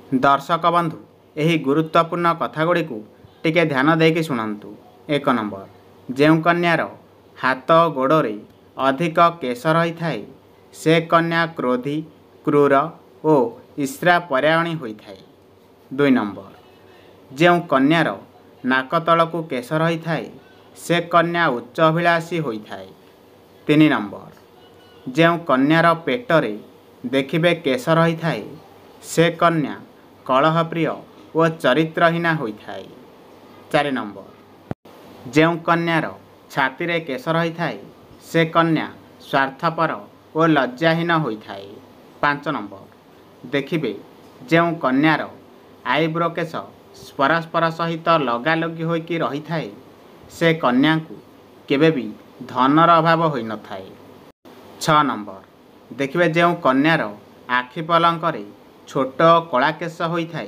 दर्शक बंधु यही गुरुत्वपूर्ण कथागुड़ी टिके ध्यान देकी शुणु। 1 नंबर, जो कन्यार हाथ गोड़े अधिक केश रही थाए से कन्या क्रोधी, क्रूर और ईर्ष्या परायणी होता है। 2 नंबर, जो कन्यार नाक तलकू केश रही थाए से कन्या उच्च अभिलाषी होता है। 3 नंबर, जो कन्यार पेटरे देखिबे केश रही थाए से कन्या कलहप्रिय और चरित्रहीना होता है। 4 नंबर, जो कन्यार छाती रे केश रही थाए से कन्या स्वार्थपर और लज्जाहीन होता है। 5 नंबर, देखिबे जो कन्यार आईब्रो केश परस्पर सहित लगालगी होइकी रही थाए से कन्या को केबे भी धनर अभाव होई न थाए। 6 नंबर, देखिबे जो कन्यार आखि पलंकरे छोट कला केश होता है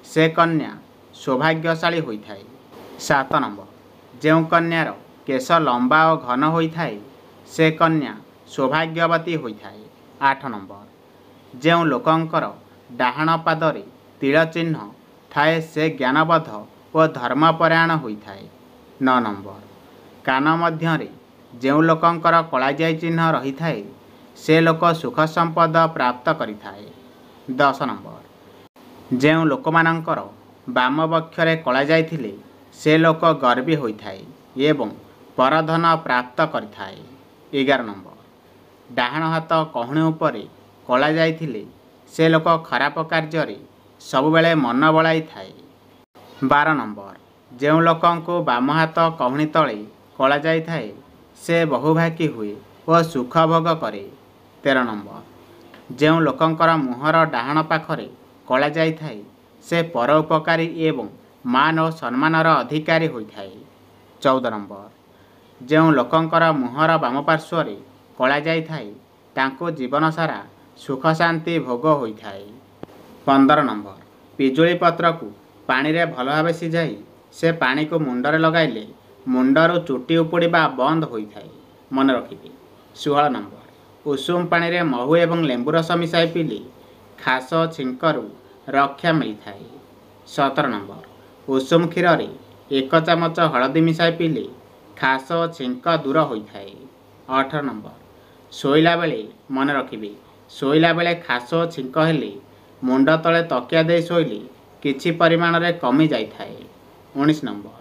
से कन्या सौभाग्यशाली होता है। 7 नंबर, जो कन्यार केश लंबा और घन होता है से कन्या सौभाग्यवती होता है। 8 नंबर, जो लोकंकर डाहाण पादरे तिल चिन्ह थाए से ज्ञानबद्ध और धर्मपरायण होता है। 9 नंबर, कान मध्यरे जो लोकंकर कलाजाई चिन्ह रही थाए से लोक सुख संपद प्राप्त करिथाए। 10 नंबर, जो लोकमानंकर बाम बक्षरे कला जाइथिले से लोक गर्वी होइथाए एवं परधन प्राप्त करिथाए। 11 नंबर, डाहाण हाथ कहुणी उपरे कला जाइथिले से लोक खराब कार्य सबुबेले मन बलाई थाए। 12 नंबर, जो लोकंको बाम हाथ कहुणी तले कला जाइथाए से बहुभागी हुए और सुख भोग करे। 13 नंबर, जो लोकंकर मुहर डाहाण पाखरे कला जाइथाए से परोपकारी एवं मान और सम्मानर अधिकारी होइथाए। 14 नंबर, जो लोकंकर मुहर बाम पार्श्वरे कला जाइथाए तांको जीवन सारा सुख शांति भोग होइथाए। 15 नंबर, पिजुली पत्र को पानी रे भल भाव सिझाई से पानी को मुंडरे लगाइले मुंडर चुटी उपुड़ा बंद होइथाए। मन रखिबे। 16 नंबर, उषुम पानी रे महू एवं लेंबू रस मिसाई पीले खास छिंकरू रक्षा मिलता है। 17 नंबर, उषुम क्षीर रे 1 चामच हलदी मिसाई पीले खास छिंक दूर होता है। 18 नंबर, शोइला बेले मन रखिबे शोइला बेले खास छिंक हेले मुंड तले तकिया दे शोइले किछि परिमाण रे कमी जाई थाए। 19 नंबर,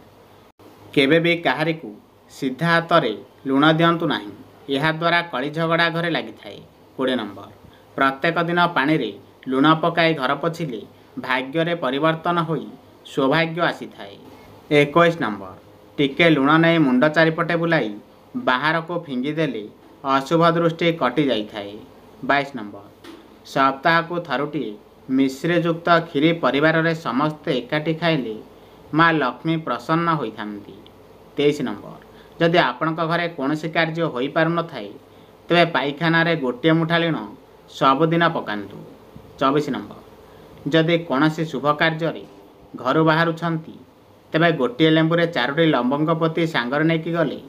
केबे भी काहारी को सीधा हाथ रे लुण दियंतु नाही, यह द्वारा कली झगड़ा घरे लगी थाए। 20 नंबर, प्रत्येक दिन पानी रे लुण पकाई घर पोछिले भाग्य रे परिवर्तन होई सौभाग्य आसी थाए। 21 नंबर, टिके लुण नहीं मुंड चारिपटे बुलाई बाहर को फिंगी देले अशुभ दृष्टि कटि जाई थाए। 22 नंबर, सप्ताह को थरुटिए मिश्रयुक्त क्षीरी परिवार रे समस्ते एकाठी खाइले माँ लक्ष्मी प्रसन्न होइथांती। 23 नंबर, जदि आपणक घरे कौनसी कार्य होई पारु न थाए तेबे पाइखाना रे गोटे मुठा लुण सबुदिन पकांतु। 24 नंबर, जदि कौनसी शुभ कार्य रे घर बाहरुछंती तेबे गोटे लेंबू रे 4टी लवंग पोती सांगर नेकी गले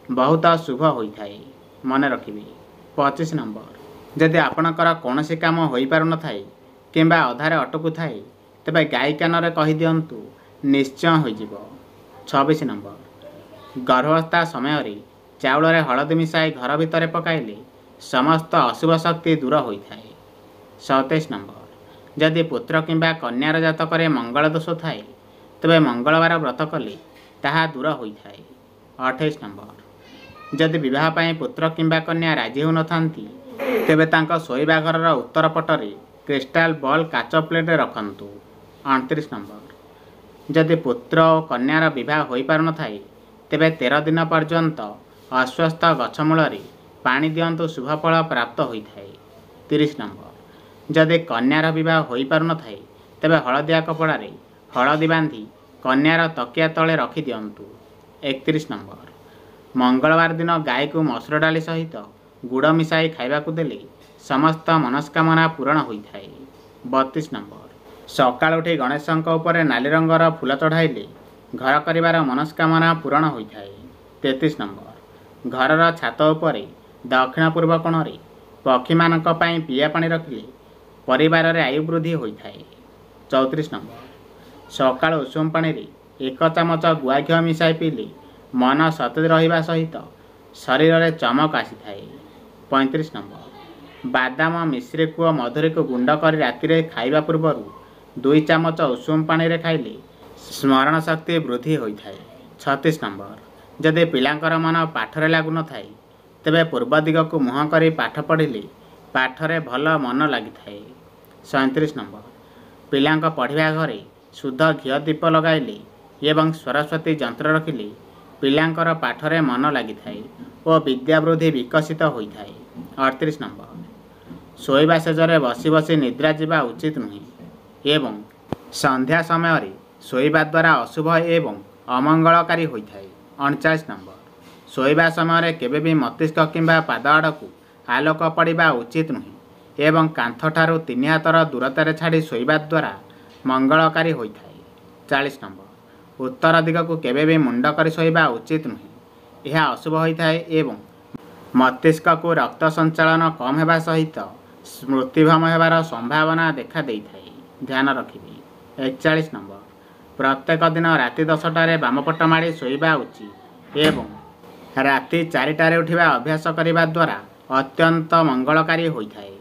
बहुत शुभ होइथाए। मन रखिबे। 25 नंबर, जदि आपणकर कौनसी काम होई पारु न थाए किंबा अधारे अटकु थाए तेबे गाई कान रे कहि दियंतु निश्चय होइजिबो। 26 नंबर, गर्भावस्था समय रे चाउल रे हलदी मिसाई घर भितर पकाइले समस्त अशुभ शक्ति दूर होइथाए। 27 नंबर, जदि पुत्र किंबा कन्यार जातक रे मंगल दोष थाए तेबे मंगलवार व्रत कले ताहा दूर होइथाए। 28 नंबर, जदि विवाह पाई पुत्र किंबा कन्या राजी हो नथांती तेबे तांको शोइबा घरर उत्तर पटरे क्रिस्टाल बॉल काच प्लेट रखंतु। 29 नंबर, जदि पुत्र और कन्यार विवाह होई पारु न थाए तेबे 13 दिन पर्यंत अस्वस्थ गछ मूल पानी दियंतु शुभ फल प्राप्त होइथाए। 30 नंबर, जदि कन्यार विवाह होई पारु न थाए तेबे हलदिया कपड़ा रे हलदी बांधी कन्यार तकिया तले रखि दियंतु। 31 नंबर, मंगलवार दिन गाय को मसूर डाली सहित गुड़ मिसाई खाइबाकू देले समस्त मनस्कामना पूरण होइथाए। 32 नंबर, सकाळ उठी गणेशଙ୍କ ଉପରେ नाली रंगर फूल चढ़ाइले घर करिवार मनस्कामना पूरण होइथाए। 33 नंबर, घरर छात उपरे दक्षिण पूर्व कोणरे पक्षी मानक पई पिया पानी रखिले परिवार रे आयु वृद्धि होइथाए। 34 ନମ୍ବର ସକାଳୁ ଉଷୁମ ପାଣିରେ 1 ଚାମଚ ଗୁଆ ଘିଅ ମିଶାଇ ପିଇଲେ ମନ ସତେଜ ରହିବା ସହିତ ଶରୀରରେ ଚମକ ଆସିଥାଏ। 35 ନମ୍ବର ବାଦାମ ମିଶ୍ରିକୁ ଓ ମଧୁରୀକୁ ଗୁଣ୍ଡ କରି ରାତିରେ ଖାଇବା ପୂର୍ବରୁ 2 ଚାମଚ ଉଷୁମ ପାଣିରେ ଖାଇଲେ ସ୍ମରଣ ଶକ୍ତି ବୃଦ୍ଧି ହୋଇଥାଏ। 36 ନମ୍ବର ଯଦି ପିଲାଙ୍କର ମନ ପାଠରେ ଲାଗୁନଥାଏ ତେବେ ପୂର୍ବ ଦିଗକୁ ମୁହଁ କରି ପାଠ ପଢ଼ିଲେ ପାଠରେ ଭଲ ମନ ଲାଗିଥାଏ। 37 ନମ୍ବର ପିଲାଙ୍କ ପଢ଼ିବା ଘରେ ଶୁଦ୍ଧ ଘିଅ ଦୀପ ଲଗାଇଲେ ଏବଂ ସରସ୍ୱତୀ ଯନ୍ତ୍ର ରଖିଲେ ପିଲାଙ୍କର ପାଠରେ ମନ ଲାଗିଥାଏ ଓ ବିଦ୍ୟାବୃଦ୍ଧି ବିକଶିତ ହୋଇଥାଏ। 38 ନମ୍ବର ଶୋଇବା ଶେଯରେ ବସି ବସି ନିଦ୍ରା ଯିବା ଉଚିତ ନୁହେଁ ଏବଂ ସନ୍ଧ୍ୟା ସମୟରେ ଶୋଇବା ଦ୍ୱାରା ଅଶୁଭ ଏବଂ ଅମଙ୍ଗଳକାରୀ ହୋଇଥାଏ। 39 ନମ୍ବର ଶୋଇବା ସମୟରେ କେବେ ବି ମସ୍ତିଷ୍କ କିମ୍ବା ପାଦ ଆଡ଼କୁ ଆଲୋକ ପଡ଼ିବା ଉଚିତ ନୁହେଁ ଏବଂ କାନ୍ଥଠାରୁ 3 ହାତର ଦୂରତାରେ ଛାଡ଼ି ଶୋଇବା ଦ୍ୱାରା ମଙ୍ଗଳକାରୀ ହୋଇଥାଏ। 40 ନମ୍ବର ଉତ୍ତର ଦିଗକୁ କେବେ ବି ମୁଣ୍ଡ କରି ଶୋଇବା ଉଚିତ ନୁହେଁ, ଏହା ଅଶୁଭ ହୋଇଥାଏ ଏବଂ ମସ୍ତିଷ୍କକୁ ରକ୍ତ ସଞ୍ଚାଳନ କମ୍ ହେବା ସହିତ ସ୍ମୃତିଭ୍ରମ ହେବାର ସମ୍ଭାବନା ଦେଖା ଦେଇଥାଏ। ଧ୍ୟାନ ରଖିବେ। 41 ନମ୍ବର ପ୍ରତ୍ୟେକ ଦିନ ରାତି 10ଟାରେ ବାମପଟ ମାଡ଼ି ଶୋଇବା ଉଚିତ ଏବଂ ରାତି 4ଟାରେ ଉଠିବା ଅଭ୍ୟାସ କରିବା ଦ୍ୱାରା ଅତ୍ୟନ୍ତ ମଙ୍ଗଳକାରୀ ହୋଇଥାଏ।